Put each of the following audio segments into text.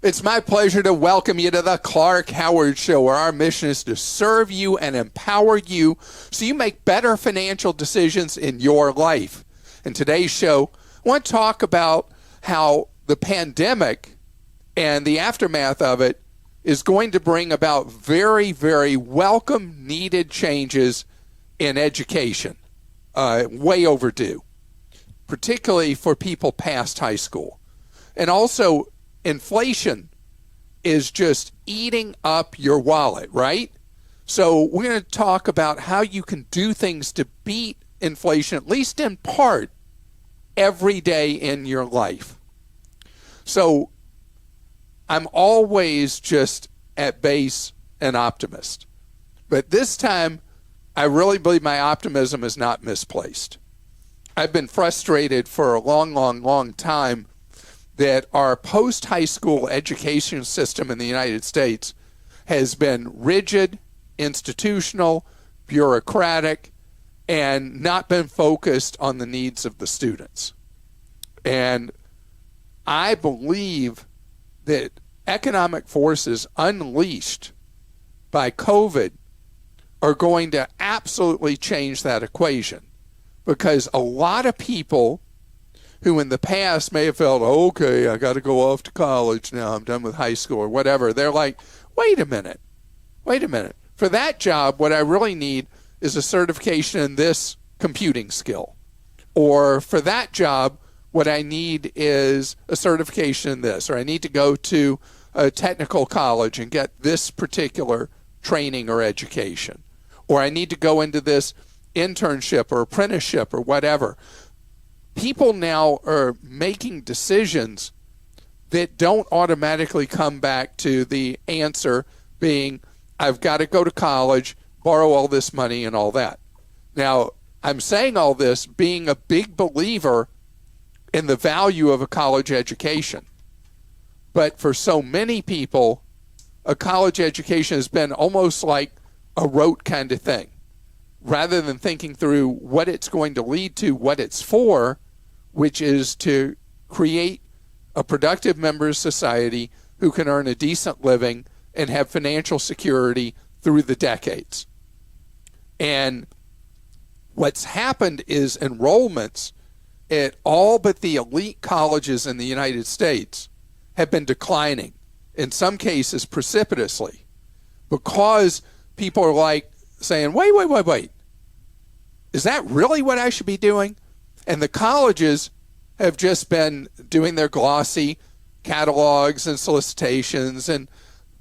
It's my pleasure to welcome you to the Clark Howard Show, where our mission is to serve you and empower you so you make better financial decisions in your life. In today's show, I want to talk about how the pandemic and the aftermath of it is going to bring about very, very welcome, needed changes in education. Way overdue, particularly for people past high school. And also, inflation is just eating up your wallet, right? So we're going to talk about how you can do things to beat inflation, at least in part, every day in your life. So I'm always just at base an optimist. But this time, I really believe my optimism is not misplaced. I've been frustrated for a long time that our post-high school education system in the United States has been rigid, institutional, bureaucratic, and not been focused on the needs of the students. And I believe that economic forces unleashed by COVID are going to absolutely change that equation, because a lot of people who in the past may have felt, okay, I got to go off to college now, I'm done with high school or whatever, they're like, wait a minute. For that job, what I really need is a certification in this computing skill. Or for that job, what I need is a certification in this. Or I need to go to a technical college and get this particular training or education. Or I need to go into this internship or apprenticeship or whatever. People now are making decisions that don't automatically come back to the answer being, I've got to go to college, borrow all this money and all that. Now, I'm saying all this being a big believer in the value of a college education. But for so many people, a college education has been almost like a rote kind of thing. Rather than thinking through what it's going to lead to, what it's for, which is to create a productive member of society who can earn a decent living and have financial security through the decades. And what's happened is enrollments at all but the elite colleges in the United States have been declining, in some cases precipitously, because people are like saying, wait. Is that really what I should be doing? And the colleges have just been doing their glossy catalogs and solicitations and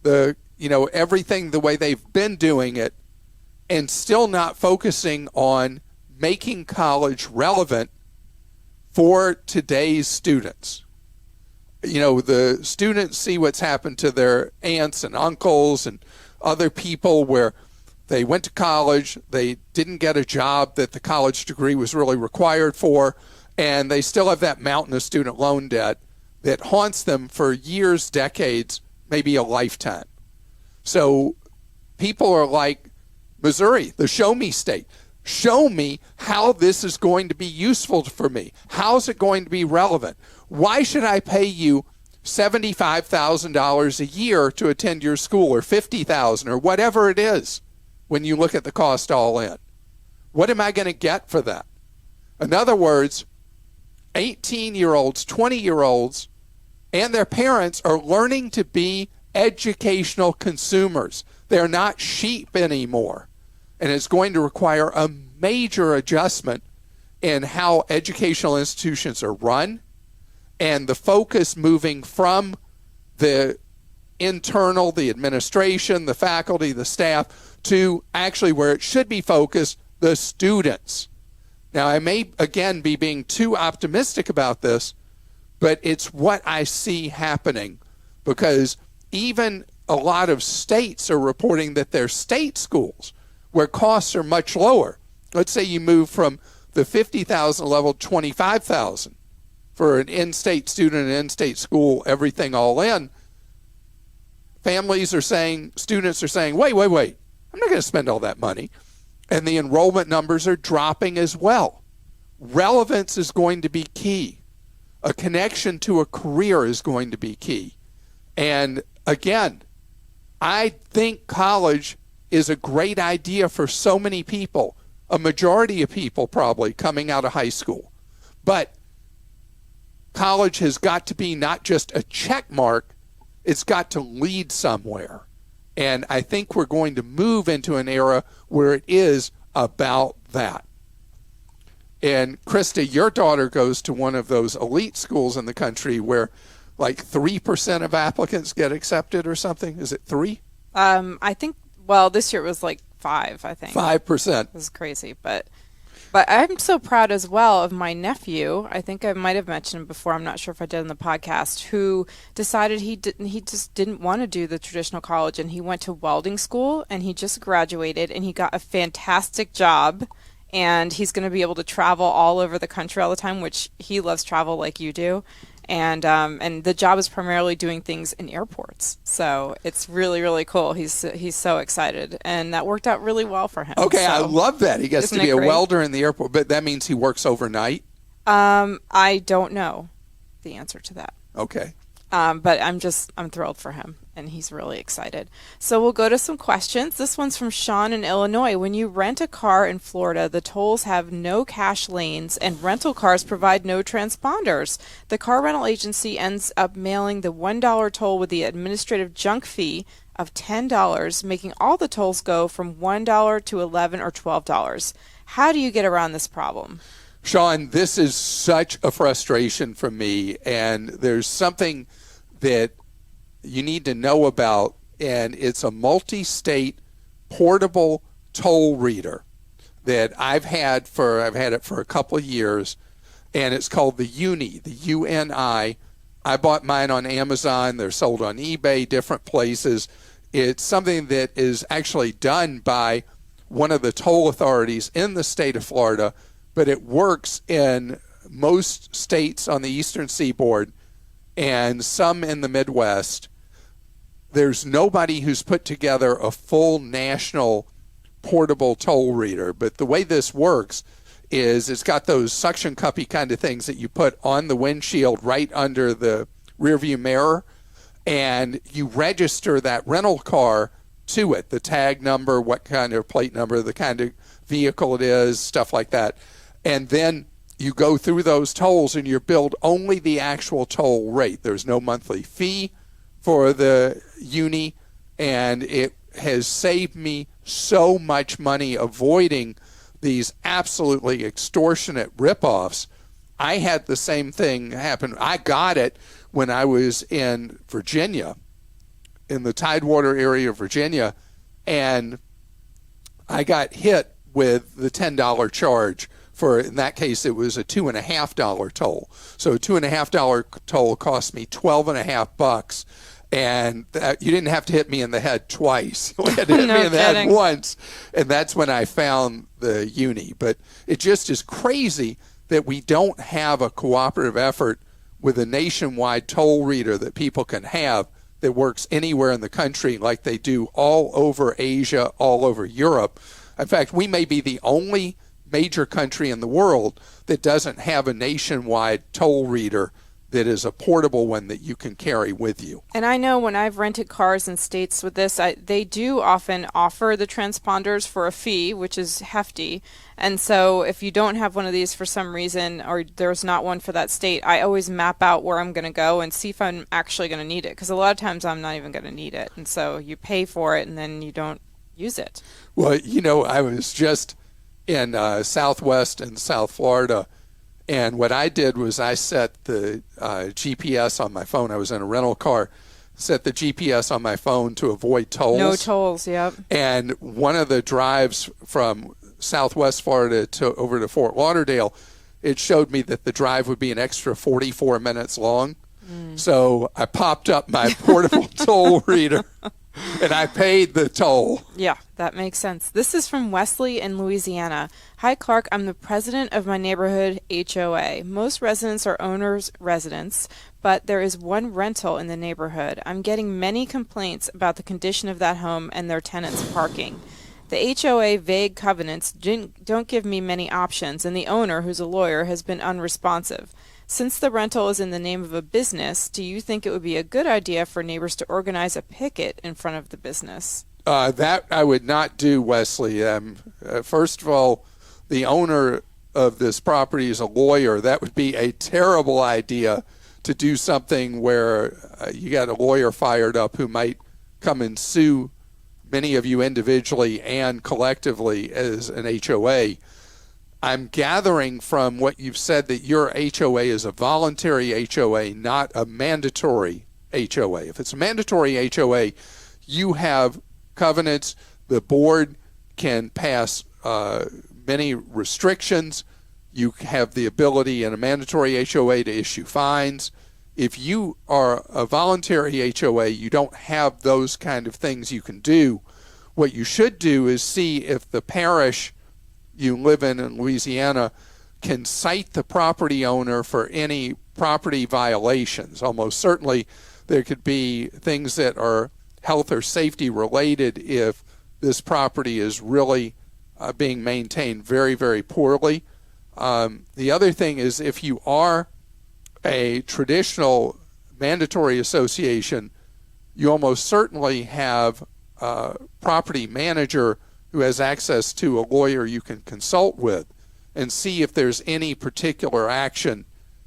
everything the way they've been doing it, and still not focusing on making college relevant for today's students. The students see what's happened to their aunts and uncles and other people where they went to college, they didn't get a job that the college degree was really required for, and they still have that mountain of student loan debt that haunts them for years, decades, maybe a lifetime. So people are like, Missouri, the show me state. Show me how this is going to be useful for me. How is it going to be relevant? Why should I pay you $75,000 a year to attend your school, or $50,000 or whatever it is when you look at the cost all in? What am I going to get for that? In other words, 18-year-olds, 20-year-olds, and their parents are learning to be educational consumers. They're not sheep anymore. And it's going to require a major adjustment in how educational institutions are run, and the focus moving from the internal, the administration, the faculty, the staff, to actually where it should be focused, the students. Now, I may, again, be being too optimistic about this, but it's what I see happening, because even a lot of states are reporting that their state schools, where costs are much lower, let's say you move from the $50,000 level to $25,000 for an in-state student, an in-state school, everything all in, families are saying, students are saying, wait, I'm not going to spend all that money. And the enrollment numbers are dropping as well. Relevance is going to be key. A connection to a career is going to be key. And again, I think college is a great idea for so many people, a majority of people probably coming out of high school. But college has got to be not just a check mark, it's got to lead somewhere. And I think we're going to move into an era where it is about that. And Christa, your daughter goes to one of those elite schools in the country where like 3% of applicants get accepted or something. Is it 3? I think, well, this year it was like 5, I think. 5%. It was crazy. But I'm so proud as well of my nephew. I think I might have mentioned him before. I'm not sure if I did in the podcast, who decided he just didn't want to do the traditional college, and he went to welding school, and he just graduated, and he got a fantastic job, and he's going to be able to travel all over the country all the time, which he loves travel like you do. And the job is primarily doing things in airports. So it's really, really cool. He's so excited. And that worked out really well for him. Okay, so, I love that. He gets to be a welder in the airport, but that means he works overnight? I don't know the answer to that. Okay. But I'm thrilled for him, and he's really excited. So we'll go to some questions. This one's from Sean in Illinois. When you rent a car in Florida, the tolls have no cash lanes, and rental cars provide no transponders. The car rental agency ends up mailing the $1 toll with the administrative junk fee of $10, making all the tolls go from $1 to $11 or $12. How do you get around this problem? Sean, this is such a frustration for me, and there's something that you need to know about, and it's a multi-state portable toll reader that I've had it for a couple of years, and it's called the UNI, the UNI. I bought mine on Amazon. They're sold on eBay, different places. It's something that is actually done by one of the toll authorities in the state of Florida, but it works in most states on the eastern seaboard and some in the Midwest. There's nobody who's put together a full national portable toll reader, but the way this works is it's got those suction cuppy kind of things that you put on the windshield right under the rearview mirror, and you register that rental car to it, the tag number, what kind of plate number, the kind of vehicle it is, stuff like that. And then you go through those tolls and you're billed only the actual toll rate. There's no monthly fee for the uni, and it has saved me so much money avoiding these absolutely extortionate ripoffs. I had the same thing happen. I got it when I was in Virginia, in the Tidewater area of Virginia, and I got hit with the $10 charge. For, in that case, it was a $2.50 toll. So a $2.50 toll cost me $12.50, and you didn't have to hit me in the head twice. You had to hit me in the head once, and that's when I found the uni. But it just is crazy that we don't have a cooperative effort with a nationwide toll reader that people can have that works anywhere in the country like they do all over Asia, all over Europe. In fact, we may be the only major country in the world that doesn't have a nationwide toll reader that is a portable one that you can carry with you. And I know when I've rented cars in states with this, they do often offer the transponders for a fee, which is hefty. And so if you don't have one of these for some reason, or there's not one for that state, I always map out where I'm going to go and see if I'm actually going to need it. Because a lot of times I'm not even going to need it. And so you pay for it and then you don't use it. Well, you know, I was just in Southwest and South Florida, and what I did was I set the GPS on my phone. I was in a rental car, set the GPS on my phone to avoid tolls. No tolls, yep. And one of the drives from Southwest Florida over to Fort Lauderdale, it showed me that the drive would be an extra 44 minutes long. So I popped up my portable toll reader, and I paid the toll. Yeah, that makes sense. This is from Wesley in Louisiana. Hi, Clark. I'm the president of my neighborhood HOA. Most residents are owners' residents, but there is one rental in the neighborhood. I'm getting many complaints about the condition of that home and their tenants' parking. The HOA vague covenants don't give me many options, and the owner, who's a lawyer, has been unresponsive. Since the rental is in the name of a business, do you think it would be a good idea for neighbors to organize a picket in front of the business? That I would not do, Wesley. First of all, the owner of this property is a lawyer. That would be a terrible idea to do something where you got a lawyer fired up who might come and sue many of you individually and collectively as an HOA. I'm gathering from what you've said that your HOA is a voluntary HOA, not a mandatory HOA. If it's a mandatory HOA, you have covenants. The board can pass many restrictions. You have the ability in a mandatory HOA to issue fines. If you are a voluntary HOA, you don't have those kind of things you can do. What you should do is see if the parish you live in Louisiana can cite the property owner for any property violations. Almost certainly there could be things that are health or safety related if this property is really being maintained very, very poorly. The other thing is if you are a traditional mandatory association, you almost certainly have a property manager who has access to a lawyer you can consult with and see if there's any particular action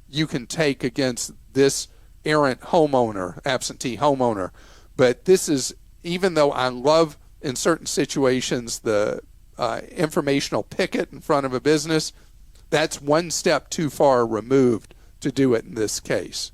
you can take against this errant homeowner, absentee homeowner. But this is, even though I love in certain situations the informational picket in front of a business, that's one step too far removed to do it in this case.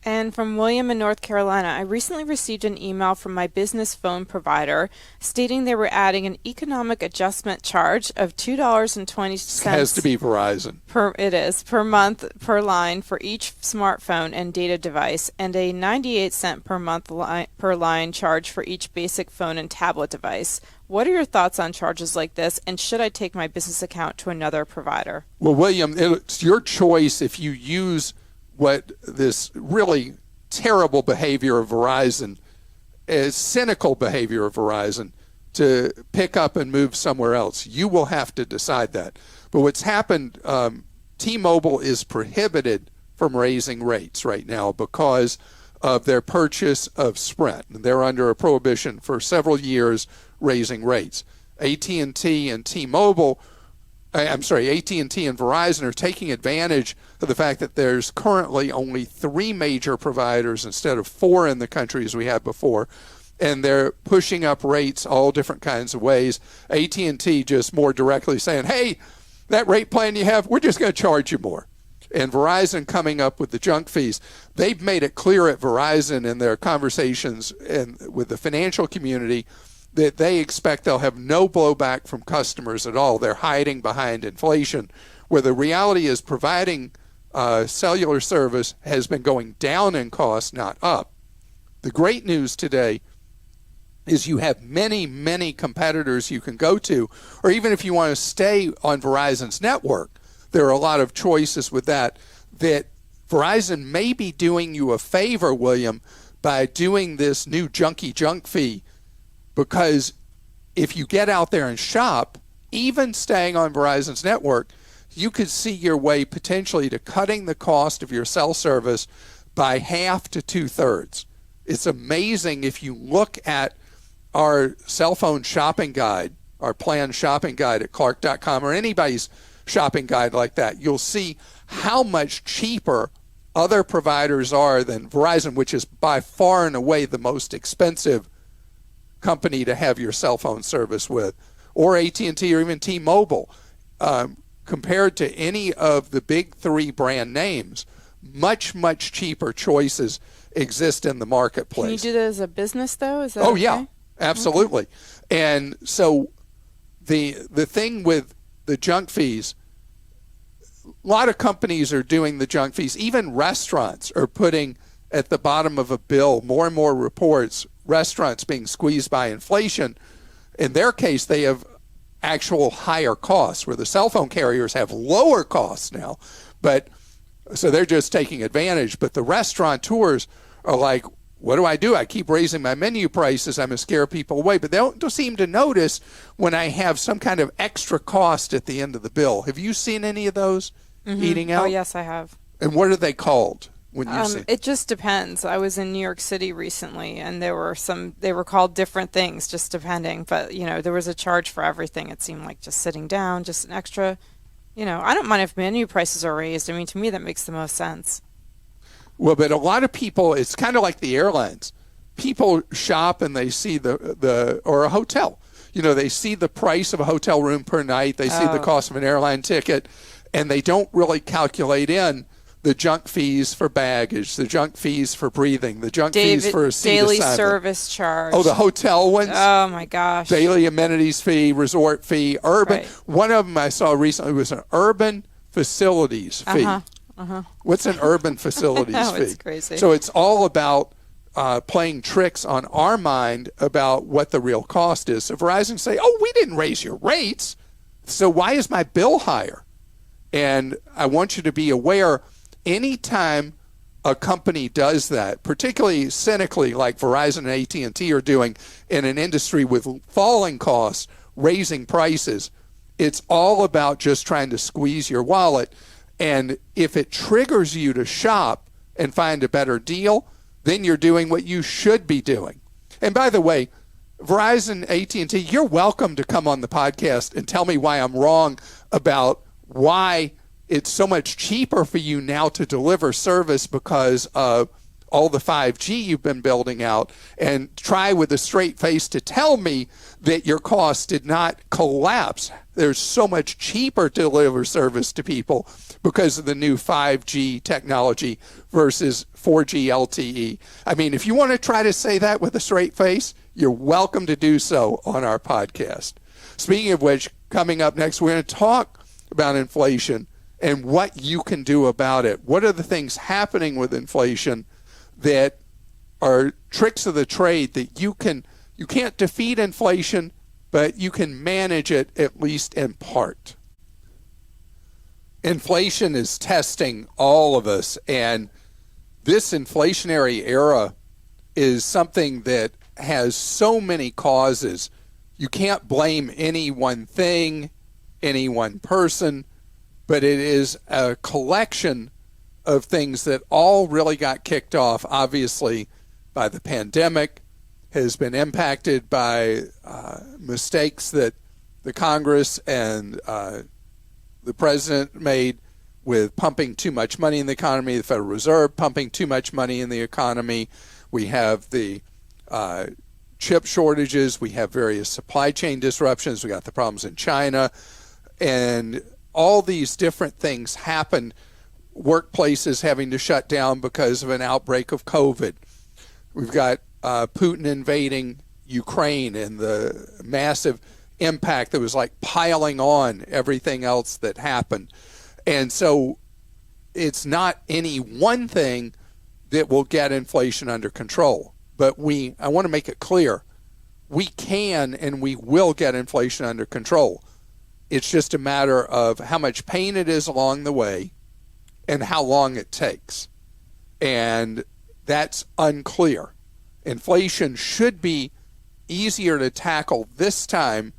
And from William in North Carolina, I recently received an email from my business phone provider stating they were adding an economic adjustment charge of $2.20. It has to be Verizon. Per month per line for each smartphone and data device, and a 98-cent per month per line charge for each basic phone and tablet device. What are your thoughts on charges like this, and should I take my business account to another provider? Well, William, it's your choice if you use what this really terrible behavior of Verizon, is cynical behavior of Verizon, to pick up and move somewhere else. You will have to decide that. But what's happened, T-Mobile is prohibited from raising rates right now because of their purchase of Sprint. They're under a prohibition for several years raising rates. AT&T and T-Mobile, AT&T and Verizon are taking advantage of the fact that there's currently only 3 major providers instead of 4 in the country as we had before, and they're pushing up rates all different kinds of ways. AT&T just more directly saying, hey, that rate plan you have, we're just going to charge you more. And Verizon coming up with the junk fees. They've made it clear at Verizon in their conversations with the financial community that they expect they'll have no blowback from customers at all. They're hiding behind inflation, where the reality is providing cellular service has been going down in cost, not up. The great news today is you have many, many competitors you can go to, or even if you want to stay on Verizon's network, there are a lot of choices with that Verizon may be doing you a favor, William, by doing this new junky junk fee, because if you get out there and shop, even staying on Verizon's network, you could see your way potentially to cutting the cost of your cell service by half to 2/3. It's amazing if you look at our cell phone shopping guide, our planned shopping guide at Clark.com, or anybody's shopping guide like that, you'll see how much cheaper other providers are than Verizon, which is by far and away the most expensive company to have your cell phone service with, or AT&T or even T-Mobile. Compared to any of the big 3 brand names, much, much cheaper choices exist in the marketplace. Can you do that as a business, though? Is that Oh, okay? yeah, absolutely. Okay. And so the thing with the junk fees, a lot of companies are doing the junk fees. Even restaurants are putting at the bottom of a bill more and more reports, restaurants being squeezed by inflation. In their case, they have actual higher costs, where the cell phone carriers have lower costs now. But so they're just taking advantage. But the restaurateurs are like, what do? I keep raising my menu prices. I'm going to scare people away. But they don't seem to notice when I have some kind of extra cost at the end of the bill. Have you seen any of those eating out? Oh, yes, I have. And what are they called when you say? It just depends. I was in New York City recently, and they were called different things, just depending. But, there was a charge for everything. It seemed like just sitting down, just an extra, I don't mind if menu prices are raised. I mean, to me, that makes the most sense. Well, but a lot of people, it's kind of like the airlines. People shop and they see or a hotel. They see the price of a hotel room per night. They see the cost of an airline ticket, and they don't really calculate in the junk fees for baggage, the junk fees for breathing, the junk fees for a seat daily assignment. Service charge. Oh, the hotel ones? Oh, my gosh. Daily amenities fee, resort fee, urban. Right. One of them I saw recently was an urban facilities fee. What's an urban facilities fee? It's crazy. So it's all about playing tricks on our mind about what the real cost is. So Verizon say, oh, we didn't raise your rates, so why is my bill higher? And I want you to be aware, anytime a company does that, particularly cynically like Verizon and AT&T are doing in an industry with falling costs, raising prices, it's all about just trying to squeeze your wallet. And if it triggers you to shop and find a better deal, then you're doing what you should be doing. And by the way, Verizon, AT&T, you're welcome to come on the podcast and tell me why I'm wrong about why it's so much cheaper for you now to deliver service because of all the 5G you've been building out, and try with a straight face to tell me that your costs did not collapse. There's so much cheaper to deliver service to people because of the new 5G technology versus 4G LTE. I mean, if you want to try to say that with a straight face, you're welcome to do so on our podcast. Speaking of which, coming up next, we're going to talk about inflation and what you can do about it. What are the things happening with inflation that are tricks of the trade that you can't defeat inflation, but you can manage it at least in part. Inflation is testing all of us, and this inflationary era is something that has so many causes. You can't blame any one thing, any one person, but it is a collection of things that all really got kicked off, obviously, by the pandemic, has been impacted by mistakes that the Congress and the president made with pumping too much money in the economy, the Federal Reserve pumping too much money in the economy. We have the chip shortages. We have various supply chain disruptions. We got the problems in China. And all these different things happened. Workplaces having to shut down because of an outbreak of COVID. We've got Putin invading Ukraine and the massive impact that was like piling on everything else that happened. And so it's not any one thing that will get inflation under control. But I want to make it clear, we can and we will get inflation under control. It's just a matter of how much pain it is along the way and how long it takes. And that's unclear. Inflation should be easier to tackle this time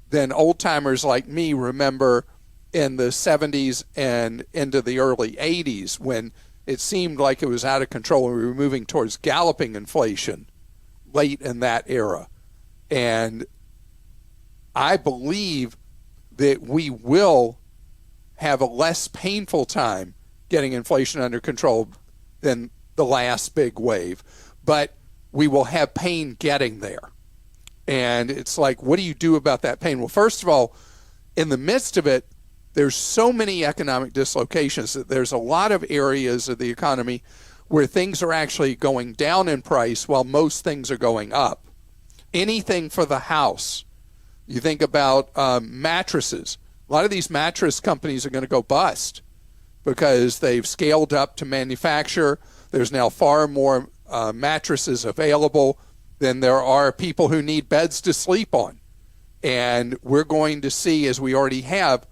than old-timers like me remember in the 70s and into the early 80s when it seemed like it was out of control and we were moving towards galloping inflation late in that era. And I believe that we will have a less painful time getting inflation under control than the last big wave. But we will have pain getting there. And it's like, what do you do about that pain? Well, first of all, in the midst of it, there's so many economic dislocations that there's a lot of areas of the economy where things are actually going down in price while most things are going up. Anything for the house. You think about mattresses. A lot of these mattress companies are going to go bust because they've scaled up to manufacture. There's now far more mattresses available than there are people who need beds to sleep on. And we're going to see, as we already have,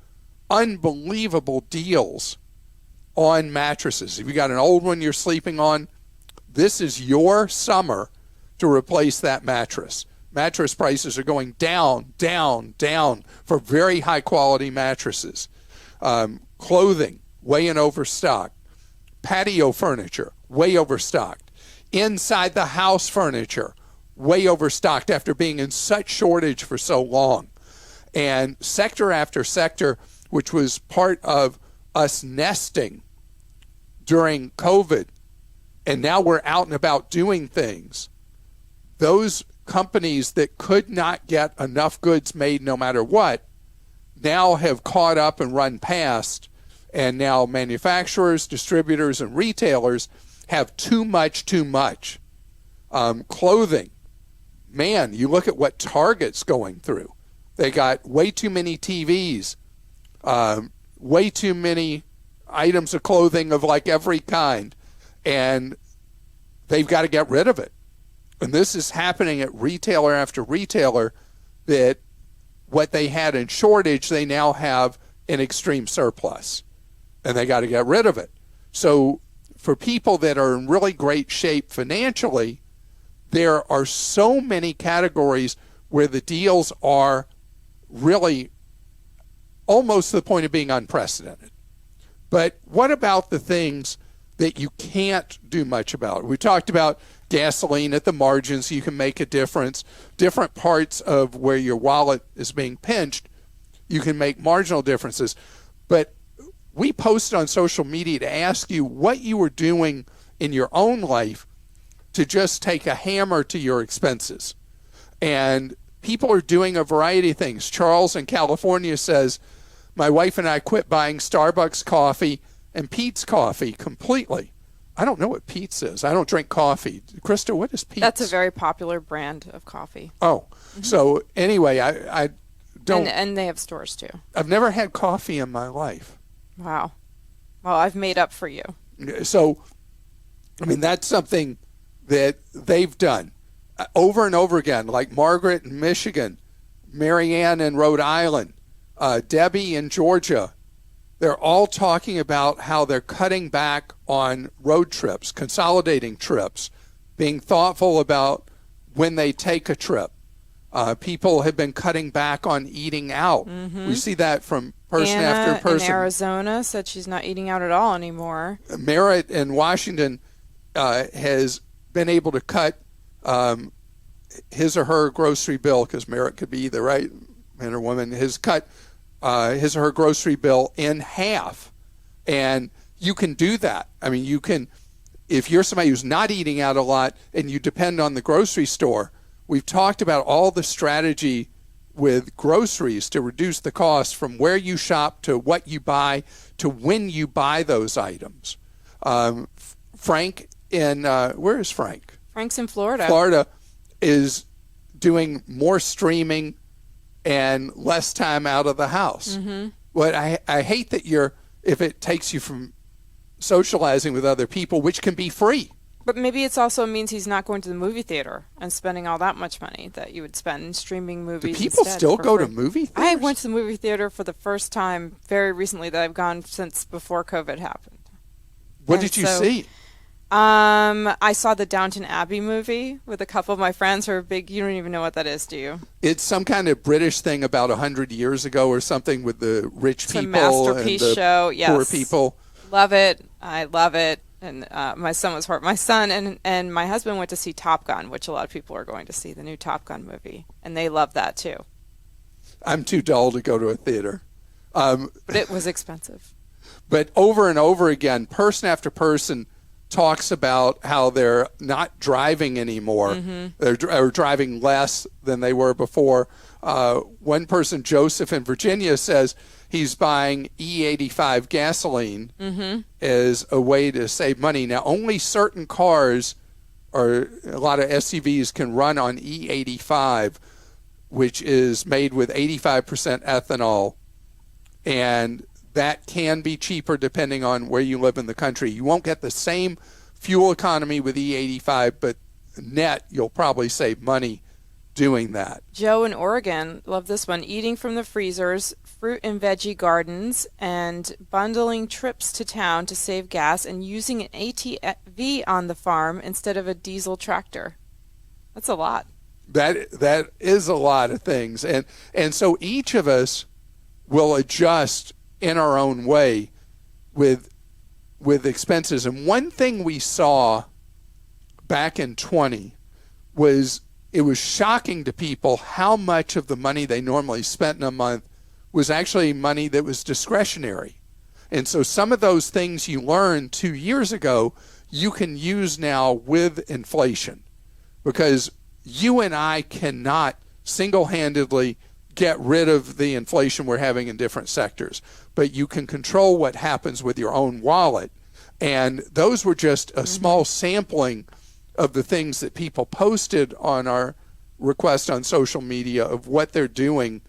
unbelievable deals on mattresses. If you got an old one you're sleeping on, this is your summer to replace that mattress. Mattress prices are going down, down, down for very high quality mattresses. Clothing, way in overstock. patio furniture, way overstocked. Inside the house furniture, way overstocked after being in such shortage for so long. And sector after sector, which was part of us nesting during COVID, and now we're out and about doing things, those companies that could not get enough goods made no matter what now have caught up and run past, and now manufacturers, distributors, and retailers have too much. Clothing, man, you look at what Target's going through. They got way too many TVs, way too many items of clothing of like every kind, and they've got to get rid of it. And this is happening at retailer after retailer, that what they had in shortage, they now have in extreme surplus, and they got to get rid of it. So for people that are in really great shape financially, there are so many categories where the deals are really almost to the point of being unprecedented. But what about the things that you can't do much about? We talked about gasoline at the margins, you can make a difference. Different parts of where your wallet is being pinched, you can make marginal differences. But we posted on social media to ask you what you were doing in your own life to just take a hammer to your expenses. And people are doing a variety of things. Charles in California says, my wife and I quit buying Starbucks coffee and Peet's coffee completely. I don't know what Peet's is. I don't drink coffee. Christa, what is Peet's? That's a very popular brand of coffee. Oh, so anyway, I don't. And they have stores too. I've never had coffee in my life. Wow. Well, I've made up for you. So, I mean, that's something that they've done over and over again, like Margaret in Michigan, Marianne in Rhode Island, Debbie in Georgia. They're all talking about how they're cutting back on road trips, consolidating trips, being thoughtful about when they take a trip. People have been cutting back on eating out. We see that from person Anna after person. in Arizona said she's not eating out at all anymore. Merritt in Washington has been able to cut his or her grocery bill, because Merritt could be either, right, man or woman, has cut his or her grocery bill in half. And you can do that. I mean, you can, if you're somebody who's not eating out a lot and you depend on the grocery store, we've talked about all the strategy with groceries to reduce the cost from where you shop to what you buy to when you buy those items. Frank in, where is Frank? Frank's in Florida. Florida is doing more streaming and less time out of the house. What I hate that if it takes you from socializing with other people, which can be free. But maybe it also means he's not going to the movie theater and spending all that much money that you would spend streaming movies. Do people still go to free. movie theaters? I went to the movie theater for the first time very recently that I've gone since before COVID happened. What did you see? I saw the Downton Abbey movie with a couple of my friends who are big. You don't even know what that is, do you? It's some kind of British thing about 100 years ago or something with the rich It's people a masterpiece and the show. Yes. poor people. Love it. I love it. And my son was my son and my husband went to see Top Gun, which a lot of people are going to see, the new Top Gun movie, and they love that too. I'm too dull to go to a theater. But it was expensive. But over and over again, person after person talks about how they're not driving anymore. They're driving less than they were before. One person, Joseph in Virginia, says he's buying E85 gasoline as a way to save money. Now, only certain cars or a lot of SUVs can run on E85, which is made with 85% ethanol, and that can be cheaper depending on where you live in the country. You won't get the same fuel economy with E85, but net, you'll probably save money doing that. Joe in Oregon, love this one, eating from the freezers, fruit and veggie gardens, and bundling trips to town to save gas and using an ATV on the farm instead of a diesel tractor. That's a lot. That is a lot of things. And so each of us will adjust in our own way with with expenses. And one thing we saw back in 20 was it was shocking to people how much of the money they normally spent in a month was actually money that was discretionary. And so some of those things you learned 2 years ago, you can use now with inflation, because you and I cannot single-handedly get rid of the inflation we're having in different sectors, but you can control what happens with your own wallet. And those were just a small sampling of the things that people posted on our request on social media of what they're doing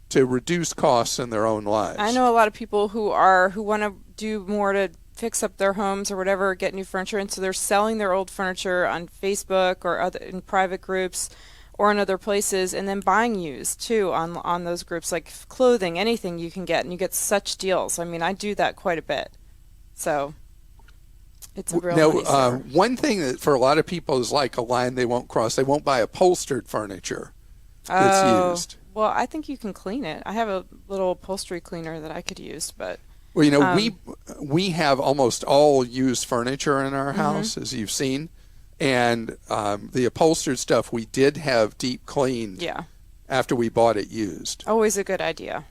to reduce costs in their own lives. I know a lot of people who want to do more to fix up their homes or whatever, get new furniture, and so they're selling their old furniture on Facebook or other in private groups or in other places, and then buying used too on those groups, like clothing, anything you can get, and you get such deals. I mean, I do that quite a bit. So it's a real money saver. One thing that for a lot of people is like a line they won't cross. They won't buy upholstered furniture that's used. Well, I think you can clean it. I have a little upholstery cleaner that I could use, but well, you know, we have almost all used furniture in our house, as you've seen, and the upholstered stuff we did have deep cleaned. Yeah. After we bought it used. Always a good idea.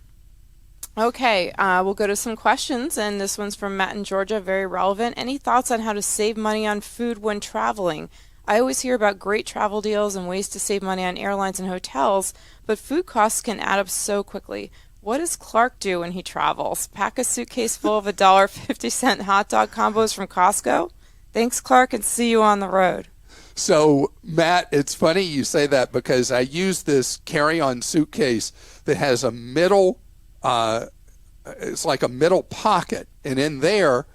Okay, we'll go to some questions, and this one's from Matt in Georgia, very relevant. Any thoughts on how to save money on food when traveling? I always hear about great travel deals and ways to save money on airlines and hotels, but food costs can add up so quickly. What does Clark do when he travels? Pack a suitcase full of $1.50 hot dog combos from Costco? Thanks, Clark, and see you on the road. So, Matt, it's funny you say that because I use this carry-on suitcase that has a middle, it's like a middle pocket, and in there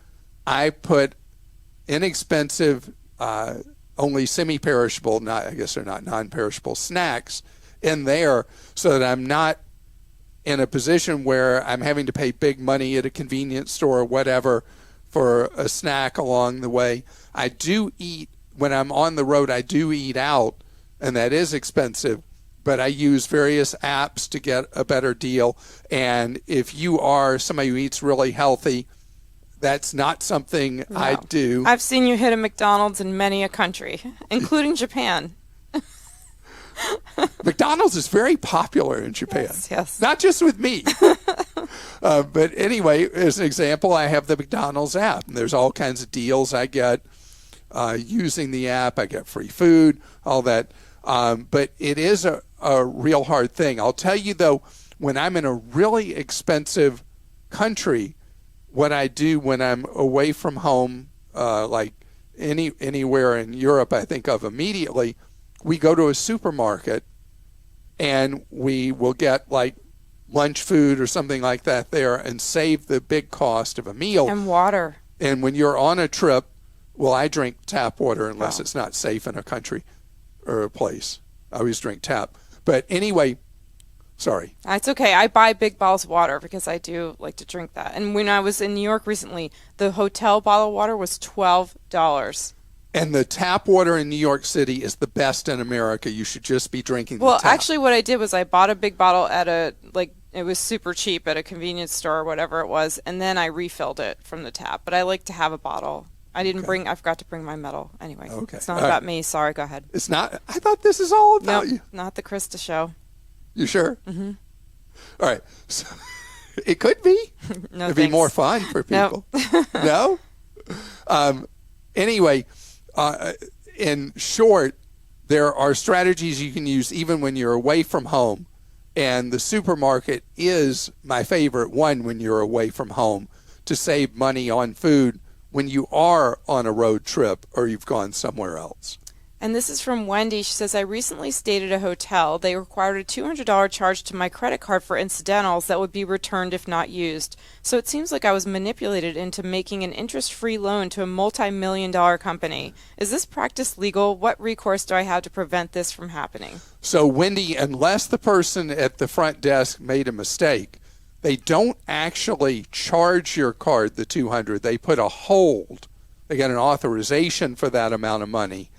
I put inexpensive, only semi-perishable, I guess they're not non-perishable snacks in there, so that I'm not in a position where I'm having to pay big money at a convenience store or whatever for a snack along the way. I do eat, when I'm on the road, I do eat out, and that is expensive, but I use various apps to get a better deal. And if you are somebody who eats really healthy, that's not something I do. I've seen you hit a McDonald's in many a country, including Japan. McDonald's is very popular in Japan. Yes. Not just with me. But anyway, as an example, I have the McDonald's app, and there's all kinds of deals I get using the app. I get free food, all that. But it is a real hard thing. I'll tell you, though, when I'm in a really expensive country, what I do when I'm away from home, like anywhere in Europe I think of immediately, we go to a supermarket and we will get like lunch food or something like that there and save the big cost of a meal. And water. And when you're on a trip, well, I drink tap water unless it's not safe in a country or a place. I always drink tap. But anyway, sorry. It's okay. I buy big bottles of water because I do like to drink that. And when I was in New York recently, the hotel bottle of water was $12. And the tap water in New York City is the best in America. You should just be drinking the tap. Well, actually what I did was I bought a big bottle at it was super cheap at a convenience store or whatever it was, and then I refilled it from the tap. But I like to have a bottle. I forgot to bring my medal. Anyway, It's not about me. Sorry, go ahead. It's not? I thought this is all about you. Not the Christa show. You sure? Mm-hmm. All right. So, it could be. No, it'd be more fun for people. No? Anyway, in short, there are strategies you can use even when you're away from home. And the supermarket is my favorite one when you're away from home to save money on food when you are on a road trip or you've gone somewhere else. And this is from Wendy. She says, I recently stayed at a hotel. They required a $200 charge to my credit card for incidentals that would be returned if not used. So it seems like I was manipulated into making an interest-free loan to a multi-million-dollar company. Is this practice legal? What recourse do I have to prevent this from happening? So, Wendy, unless the person at the front desk made a mistake, they don't actually charge your card the $200. They put a hold. They get an authorization for that amount of money.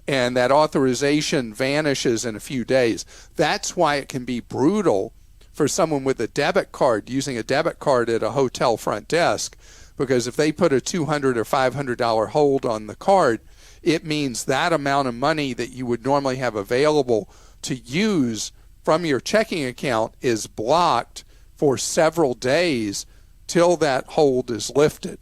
And that authorization vanishes in a few days. That's why it can be brutal for someone with a debit card, using a debit card at a hotel front desk, because if they put a $200 or $500 hold on the card, it means that amount of money that you would normally have available to use from your checking account is blocked for several days till that hold is lifted.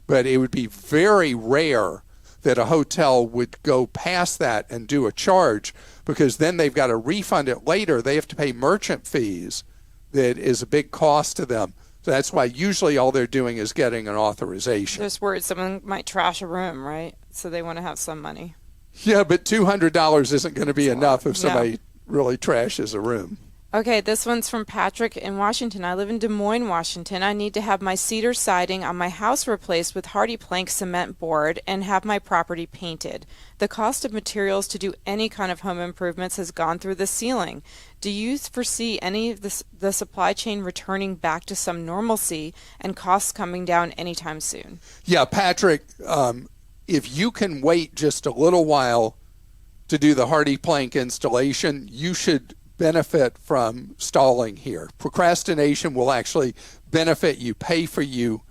But it would be very rare that a hotel would go past that and do a charge, because then they've got to refund it later. They have to pay merchant fees. That is a big cost to them. So that's why usually all they're doing is getting an authorization. Just worried someone might trash a room, right? So they want to have some money. Yeah, but $200 isn't going to be enough if somebody really trashes a room. Okay, this one's from Patrick in Washington. I live in Des Moines, Washington. I need to have my cedar siding on my house replaced with hardy plank cement board and have my property painted. The cost of materials to do any kind of home improvements has gone through the ceiling. Do you foresee any of the supply chain returning back to some normalcy and costs coming down anytime soon? Yeah, Patrick, if you can wait just a little while to do the hardy plank installation, you should benefit from stalling here. Procrastination will actually benefit you, pay for you,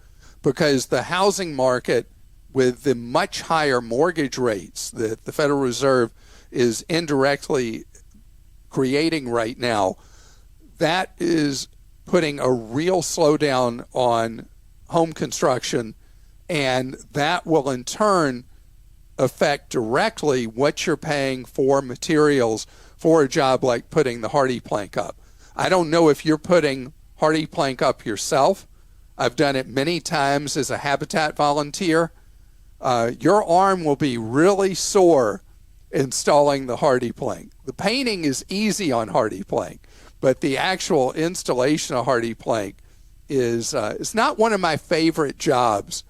because the housing market, with the much higher mortgage rates that the Federal Reserve is indirectly creating right now, that is putting a real slowdown on home construction, and that will in turn affect directly what you're paying for materials for a job like putting the hardy plank up. I don't know if you're putting hardy plank up yourself. I've done it many times as a habitat volunteer. Your arm will be really sore installing the hardy plank. The painting is easy on hardy plank, but the actual installation of hardy plank is not one of my favorite jobs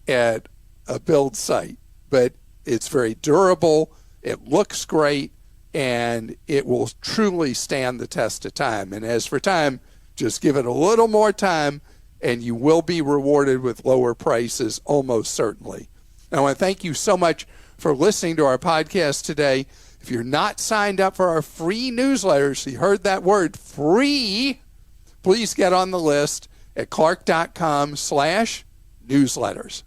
at a build site, but it's very durable, it looks great, and it will truly stand the test of time. And as for time, just give it a little more time, and you will be rewarded with lower prices, almost certainly. I want to thank you so much for listening to our podcast today. If you're not signed up for our free newsletters, you heard that word, free, please get on the list at clark.com/newsletters.